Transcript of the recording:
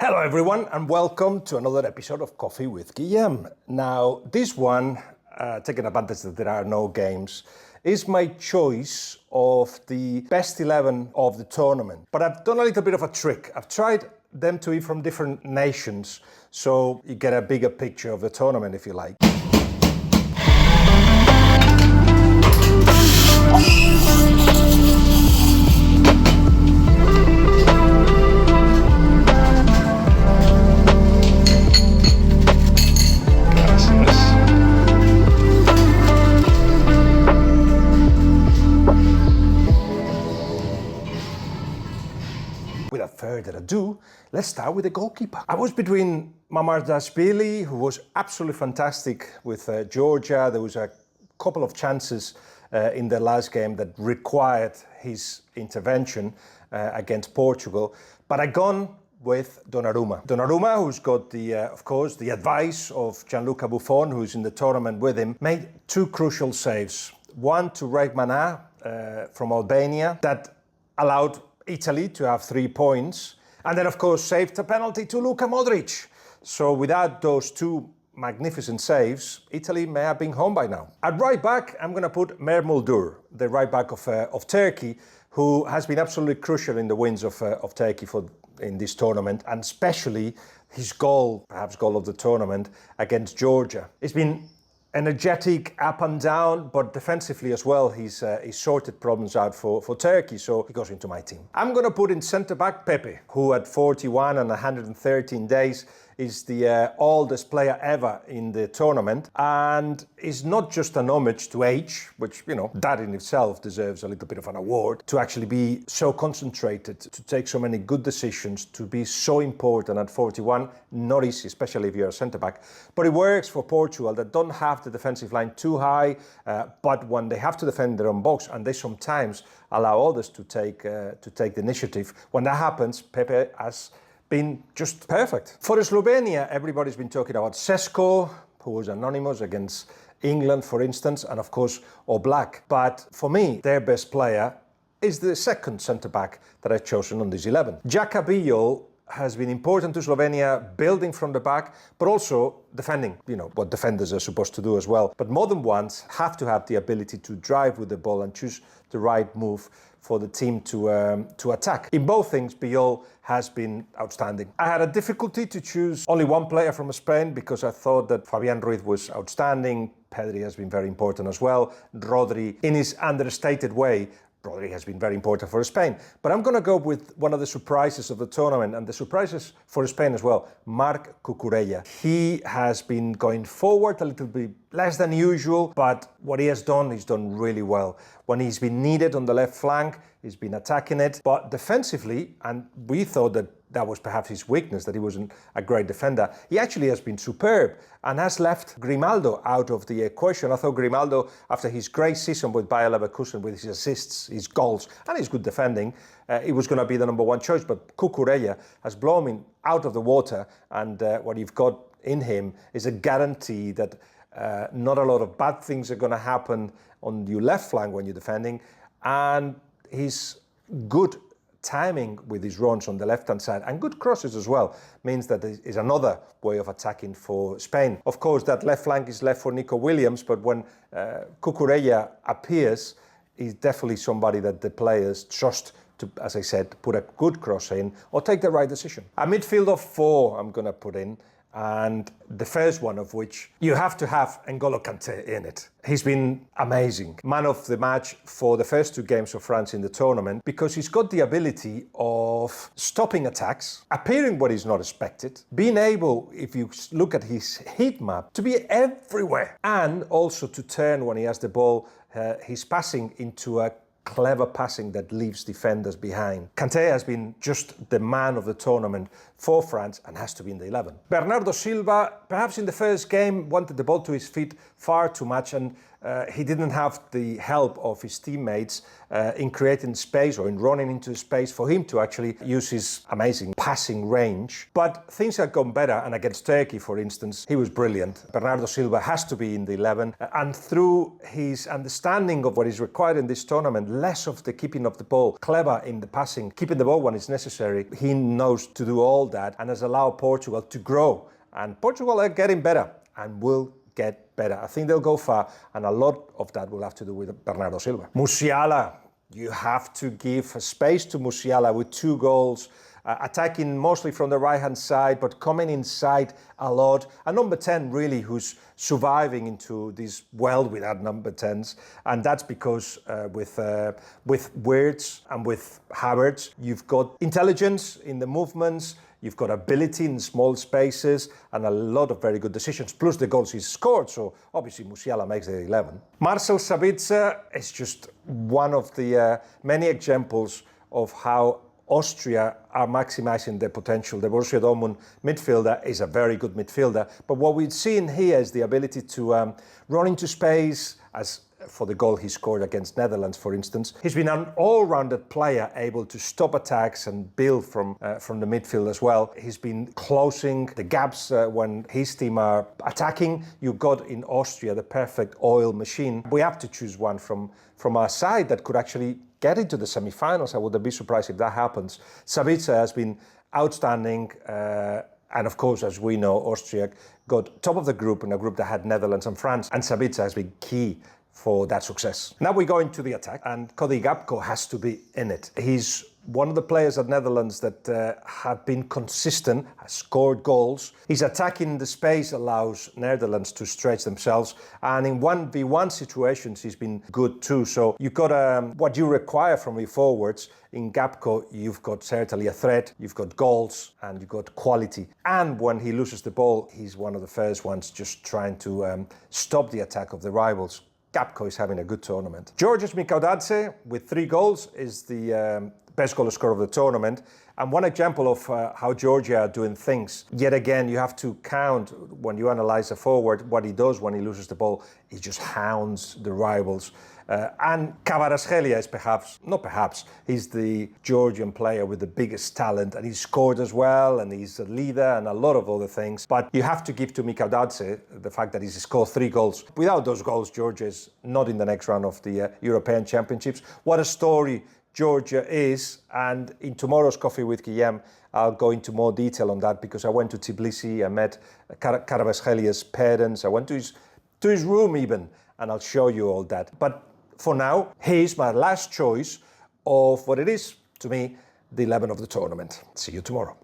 Hello everyone and welcome to another episode of Coffee with Guillem. Now this one, taking advantage that there are no games, is my choice of the best 11 of the tournament. But I've done a little bit of a trick. I've tried them to be from different nations so you get a bigger picture of the tournament if you like. Without further ado, let's start with the goalkeeper. I was between Mamardashvili, who was absolutely fantastic with Georgia. There was a couple of chances in the last game that required his intervention against Portugal. But I gone with Donnarumma. Donnarumma, who's got of course, the advice of Gianluca Buffon, who's in the tournament with him, made two crucial saves. One to Reigmana from Albania that allowed Italy to have 3 points, and then of course saved a penalty to Luka Modric. So without those two magnificent saves, Italy may have been home by now. At right back, I'm going to put Mer Muldur, the right back of Turkey, who has been absolutely crucial in the wins of Turkey in this tournament, and especially his goal, perhaps goal of the tournament, against Georgia. It's been energetic, up and down, but defensively as well, he's sorted problems out for Turkey, so he goes into my team. I'm going to put in centre-back Pepe, who at 41 and 113 days is the oldest player ever in the tournament, and is not just an homage to age, which, you know, that in itself deserves a little bit of an award, to actually be so concentrated, to take so many good decisions, to be so important at 41, not easy, especially if you're a centre-back. But it works for Portugal that don't have the defensive line too high, but when they have to defend their own box, and they sometimes allow others to take the initiative, when that happens, Pepe has been just perfect. For Slovenia, everybody's been talking about Sesko, who was anonymous against England, for instance, and of course Oblak. But for me, their best player is the second centre-back that I've chosen on this 11. Jakabillo has been important to Slovenia, building from the back, but also defending, you know, what defenders are supposed to do as well. But modern ones have to have the ability to drive with the ball and choose the right move for the team to attack. In both things, Biol has been outstanding. I had a difficulty to choose only one player from Spain because I thought that Fabian Ruiz was outstanding. Pedri has been very important as well. Rodri, in his understated way, Rodri has been very important for Spain. But I'm going to go with one of the surprises of the tournament, and the surprises for Spain as well, Marc Cucurella. He has been going forward a little bit less than usual, but what he has done, he's done really well. When he's been needed on the left flank, he's been attacking it. But defensively, and we thought that was perhaps his weakness, that he wasn't a great defender, he actually has been superb and has left Grimaldo out of the equation. I thought Grimaldo, after his great season with Bayer Leverkusen, with his assists, his goals, and his good defending, he was going to be the number one choice. But Cucurella has blown him out of the water, and what you've got in him is a guarantee that not a lot of bad things are going to happen on your left flank when you're defending, and his good timing with his runs on the left-hand side and good crosses as well means that there is another way of attacking for Spain. Of course, that left flank is left for Nico Williams, but when Cucurella appears, he's definitely somebody that the players trust to, as I said, put a good cross in or take the right decision. A midfield of 4 I'm going to put in, and the first one of which you have to have N'Golo Kanté in it. He's been amazing. Man of the match for the first 2 games of France in the tournament because he's got the ability of stopping attacks, appearing what is not expected, being able, if you look at his heat map, to be everywhere, and also to turn when he has the ball, his passing into a clever passing that leaves defenders behind. Kanté has been just the man of the tournament for France and has to be in the 11. Bernardo Silva, perhaps in the first game, wanted the ball to his feet far too much, and he didn't have the help of his teammates in creating space or in running into space for him to actually use his amazing passing range. But things have gone better, and against Turkey, for instance, he was brilliant. Bernardo Silva has to be in the 11, and through his understanding of what is required in this tournament, less of the keeping of the ball, clever in the passing, keeping the ball when it's necessary, he knows to do all that and has allowed Portugal to grow. And Portugal are getting better and will get better. I think they'll go far, and a lot of that will have to do with Bernardo Silva. Musiala, you have to give space to Musiala with 2 goals, attacking mostly from the right-hand side, but coming inside a lot. And number 10, really, who's surviving into this world without number 10s. And that's because with Wirtz and with Havertz, you've got intelligence in the movements, you've got ability in small spaces, and a lot of very good decisions, plus the goals he's scored. So obviously Musiala makes the 11. Marcel Sabitzer is just one of the many examples of how Austria are maximizing their potential. The Borussia Dortmund midfielder is a very good midfielder, but what we've seen here is the ability to run into space, as for the goal he scored against Netherlands, for instance. He's been an all-rounded player, able to stop attacks and build from the midfield as well. He's been closing the gaps when his team are attacking. You got in Austria the perfect oil machine. We have to choose one from our side that could actually get into the semi-finals. I wouldn't be surprised if that happens. Sabitzer has been outstanding, and of course, as we know, Austria got top of the group in a group that had Netherlands and France, and Sabitzer has been key for that success. Now we go into the attack, and Cody Gakpo has to be in it. He's one of the players at Netherlands that have been consistent, has scored goals. His attacking the space allows Netherlands to stretch themselves, and in 1v1 situations he's been good too. So you've got what you require from your forwards. In Gakpo, you've got certainly a threat, you've got goals, and you've got quality. And when he loses the ball, he's one of the first ones just trying to stop the attack of the rivals. Gakpo is having a good tournament. Georgios Mikaudatse, with 3 goals, is the best goal scorer of the tournament. And one example of how Georgia are doing things. Yet again, you have to count, when you analyze a forward, what he does when he loses the ball. He just hounds the rivals. And Kvaratskhelia is he's the Georgian player with the biggest talent, and he's scored as well, and he's a leader and a lot of other things. But you have to give to Mikaudatse the fact that he's scored 3 goals. Without those goals, Georgia is not in the next round of the European Championships. What a story Georgia is, and in tomorrow's Coffee with Guillem, I'll go into more detail on that, because I went to Tbilisi, I met Kvaratskelia's parents, I went to his room even, and I'll show you all that. But for now, here's my last choice of what it is, to me, the 11 of the tournament. See you tomorrow.